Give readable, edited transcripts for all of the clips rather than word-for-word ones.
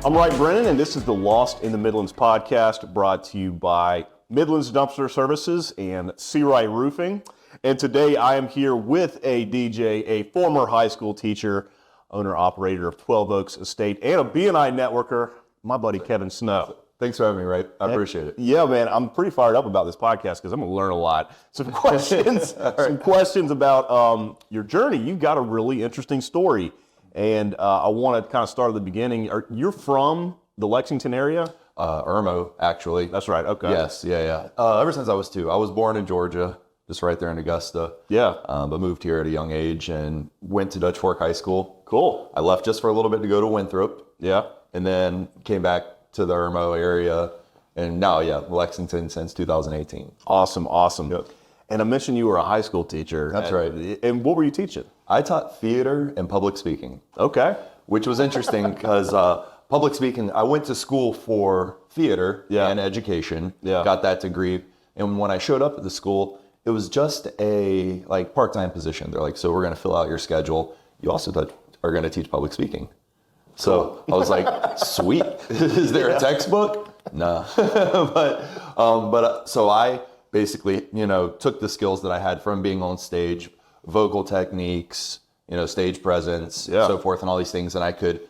I'm Wright Brennan, and this is the Lost in the Midlands podcast, brought to you by Midlands Dumpster Services and Seawright Roofing. And today I am here with a DJ, a former high school teacher, owner-operator of 12 Oaks Estate, and a B&I networker, my buddy Kevin Snow. Thanks for having me, Wright. I appreciate it. Yeah, man, I'm pretty fired up about this podcast because I'm going to learn a lot. Some questions, some questions about your journey. You've got a really interesting story. And I want to kind of start at the beginning. You're from the Lexington area? Irmo, actually. That's right. Okay. Yes. Yeah. Ever since I was 2. I was born in Georgia, just right there in Augusta. Yeah. But moved here at a young age and went to Dutch Fork High School. Cool. I left just for a little bit to go to Winthrop. Yeah. And then came back to the Irmo area. And now, Lexington since 2018. Awesome. Yep. And I mentioned you were a high school teacher. That's right. And what were you teaching? I taught theater and public speaking. Okay. Which was interesting because public speaking, I went to school for theater and education, got that degree. And when I showed up at the school, it was just a part-time position. They're like, so we're going to fill out your schedule. You also are going to teach public speaking. So I was like, sweet. Is there a textbook? No. So I basically, took the skills that I had from being on stage, vocal techniques, stage presence, so forth, and all these things, and I could,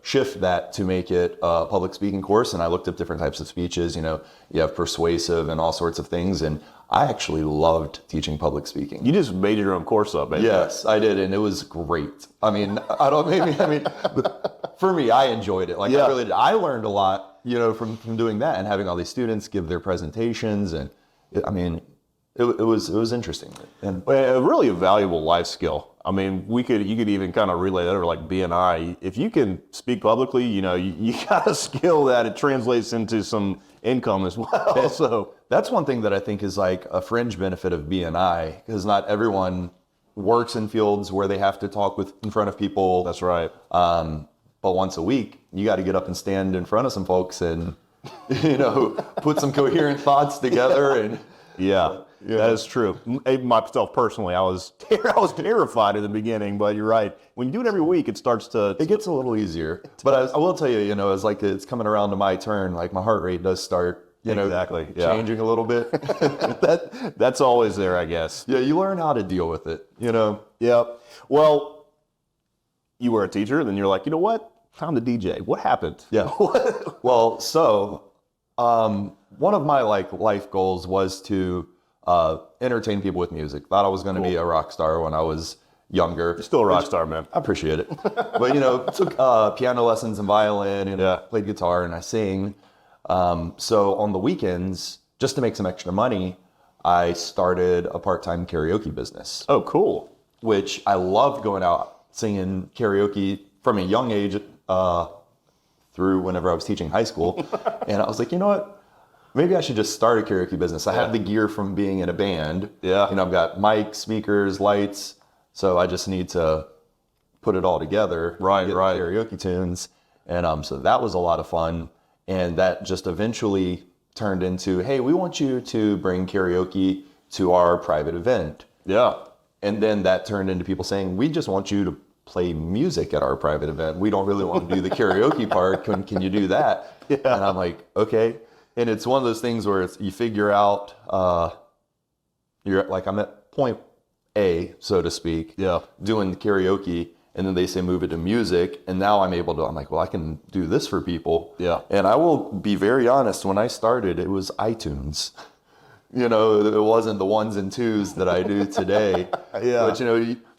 shift that to make it a public speaking course. And I looked up different types of speeches. You have persuasive and all sorts of things, and I actually loved teaching public speaking. You just made your own course up, basically. Yes, I did, and it was great. I mean, but for me, I enjoyed it. I really did. I learned a lot, from doing that and having all these students give their presentations, and it was interesting. And really a valuable life skill. I mean, you could even kind of relay that over like B&I. If you can speak publicly, you got a skill that it translates into some income as well. So that's one thing that I think is like a fringe benefit of B&I, because not everyone works in fields where they have to talk in front of people. That's right. But once a week, you got to get up and stand in front of some folks and, put some coherent thoughts together. And yeah. That is true. Myself personally, I was terrified in the beginning, but you're right. When you do it every week, it gets a little easier. But I will tell you, as it's coming around to my turn, my heart rate does start, changing a little bit. That's always there, I guess. Yeah, you learn how to deal with it, Yeah. Well, you were a teacher, and then you're like, you know what? Time to DJ. What happened? Yeah. Well, so one of my life goals was to entertain people with music. Thought I was going to be a rock star when I was younger. You're still a rock star, man. I appreciate it. But, took piano lessons and violin and played guitar and I sing. So on the weekends, just to make some extra money, I started a part-time karaoke business. Oh, cool. Which I loved going out singing karaoke from a young age through whenever I was teaching high school. And I was like, you know what? Maybe I should just start a karaoke business. I have the gear from being in a band. Yeah. I've got mics, speakers, lights. So I just need to put it all together. Right. Karaoke tunes. And so that was a lot of fun. And that just eventually turned into, hey, we want you to bring karaoke to our private event. Yeah. And then that turned into people saying, we just want you to play music at our private event. We don't really want to do the karaoke part. Can you do that? Yeah. And I'm like, okay. And it's one of those things where you figure out, I'm at point A, so to speak, doing the karaoke, and then they say move it to music, and now I'm like, well, I can do this for people. Yeah. And I will be very honest, when I started, it was iTunes. It wasn't the ones and twos that I do today. Yeah. But,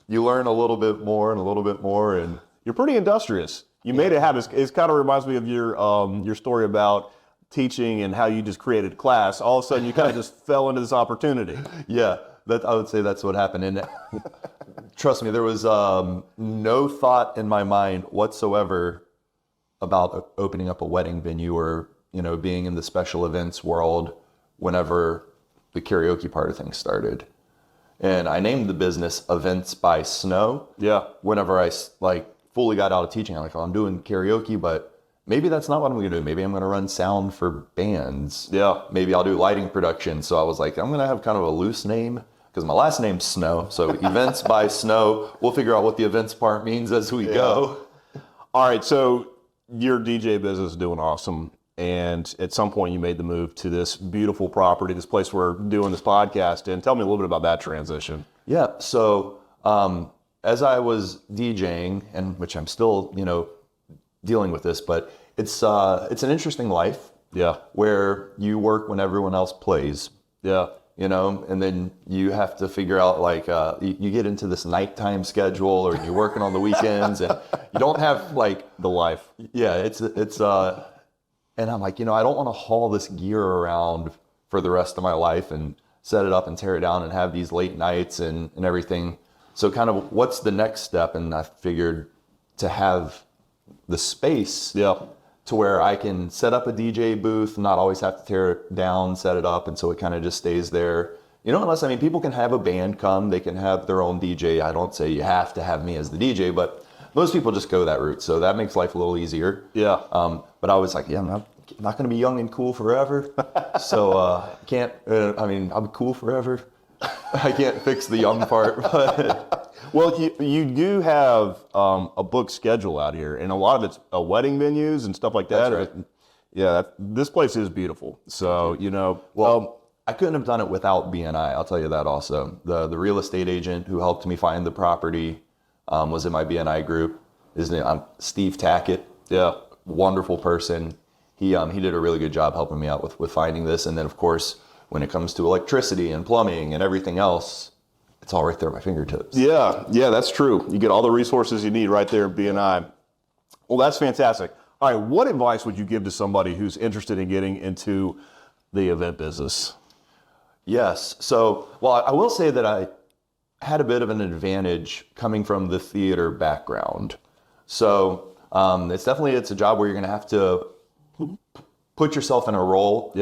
you learn a little bit more and a little bit more, and you're pretty industrious. You made it happen. It kind of reminds me of your story about teaching and how you just created class. All of a sudden you kind of just fell into this opportunity. Yeah, I would say that's what happened. And trust me, there was no thought in my mind whatsoever about opening up a wedding venue or, being in the special events world whenever the karaoke part of things started. And I named the business Events by Snow. Yeah. Whenever I fully got out of teaching, I'm like, I'm doing karaoke, but maybe that's not what I'm going to do. Maybe I'm going to run sound for bands. Yeah. Maybe I'll do lighting production. So I was like, I'm going to have kind of a loose name because my last name's Snow. So Events by Snow. We'll figure out what the events part means as we go. All right. So your DJ business is doing awesome. And at some point you made the move to this beautiful property, this place we're doing this podcast in. Tell me a little bit about that transition. Yeah. So as I was DJing, and which I'm still, dealing with this, but it's an interesting life. Yeah. Where you work when everyone else plays. Yeah. And then you have to figure out you get into this nighttime schedule, or you're working on the weekends, and you don't have the life. Yeah. It's and I'm like, I don't want to haul this gear around for the rest of my life and set it up and tear it down and have these late nights and everything. So kind of what's the next step? And I figured to have the space to where I can set up a DJ booth, not always have to tear it down, set it up. And so it kind of just stays there. Unless, people can have a band come, they can have their own DJ. I don't say you have to have me as the DJ, but most people just go that route. So that makes life a little easier. Yeah. But I was like, I'm not going to be young and cool forever. So can't, I'm cool forever. I can't fix the young part. But. Well, you do have a booked schedule out here, and a lot of it's wedding venues and stuff like that. That's right. Yeah, this place is beautiful. So, I couldn't have done it without BNI. I'll tell you that also. The real estate agent who helped me find the property was in my BNI group. His name, Steve Tackett. Yeah, wonderful person. He did a really good job helping me out with finding this. And then, of course, when it comes to electricity and plumbing and everything else, it's all right there at my fingertips. Yeah, that's true. You get all the resources you need right there at BNI. Well, that's fantastic. All right, what advice would you give to somebody who's interested in getting into the event business? Yes. So, I will say that I had a bit of an advantage coming from the theater background. So it's a job where you're going to have to put yourself in a role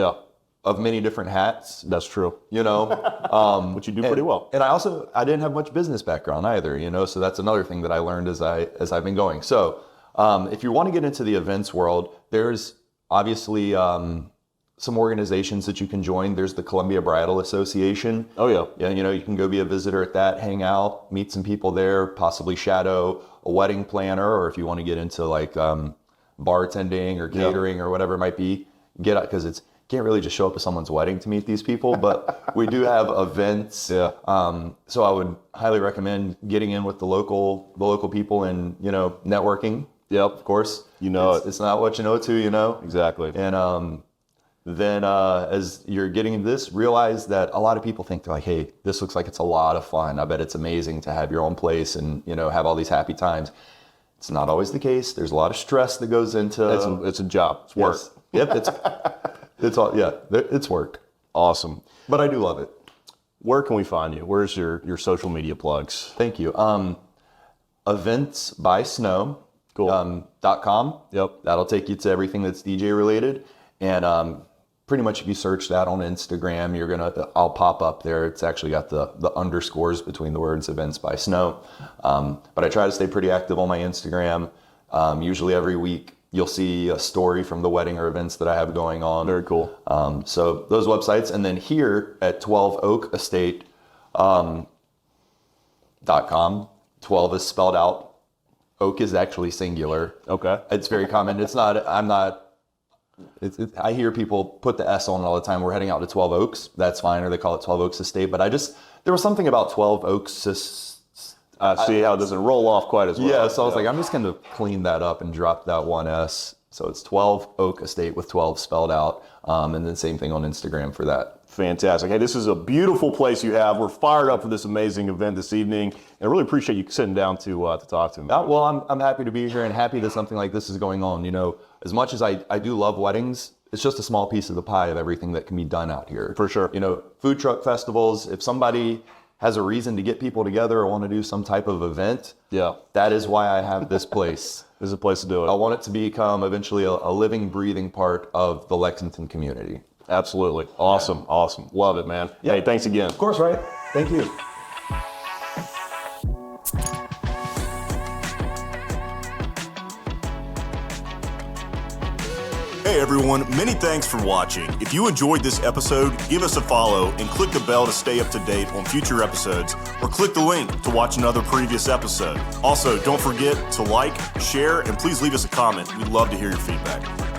of many different hats. That's true. Which you do pretty well. And I didn't have much business background either, so that's another thing that I learned as I've been going. So if you want to get into the events world, there's obviously some organizations that you can join. There's the Columbia Bridal Association. Oh yeah. Yeah, you can go be a visitor at that, hang out, meet some people there, possibly shadow a wedding planner, or if you want to get into bartending or catering or whatever it might be, get out, because you can't really just show up to someone's wedding to meet these people, but we do have events. Yeah. So I would highly recommend getting in with the local people and, networking. Yep. Of course. It's not what you know to, Exactly. And then as you're getting into this, realize that a lot of people think they're like, hey, this looks like it's a lot of fun. I bet it's amazing to have your own place and, have all these happy times. It's not always the case. There's a lot of stress that goes into it's a job. It's work. Yes. Yep. It's work. Awesome. But I do love it. Where can we find you? Where's your social media plugs? Thank you. eventsbysnow.com. Cool. Yep. That'll take you to everything that's DJ related. And pretty much if you search that on Instagram, I'll pop up there. It's actually got the underscores between the words Events by Snow. But I try to stay pretty active on my Instagram. Usually every week you'll see a story from the wedding or events that I have going on. Very cool. So those websites. And then here at 12 Oak Estate, .com. 12 is spelled out. Oak is actually singular. Okay. It's very common. I hear people put the S on it all the time. We're heading out to 12 Oaks. That's fine. Or they call it 12 Oaks Estate. But there was something about 12 Oaks. See how it doesn't roll off quite as well. Yeah. So I was like, I'm just going to clean that up and drop that one S. So it's 12 Oak Estate with 12 spelled out. And then same thing on Instagram for that. Fantastic. Hey, this is a beautiful place you have. We're fired up for this amazing event this evening. And I really appreciate you sitting down to talk to me. Well, I'm happy to be here and happy that something like this is going on. As much as I do love weddings, it's just a small piece of the pie of everything that can be done out here. For sure. Food truck festivals, if somebody has a reason to get people together or want to do some type of event, that is why I have this place. This is a place to do it. I want it to become eventually a living, breathing part of the Lexington community. Absolutely. Awesome. Yeah. Awesome. Love it, man. Yeah. Hey, thanks again. Of course, right? Thank you. Hey, everyone. everyone. Many thanks for watching. If you enjoyed this episode, give us a follow and click the bell to stay up to date on future episodes, or click the link to watch another previous episode. Also, don't forget to like, share, and please leave us a comment. We'd love to hear your feedback.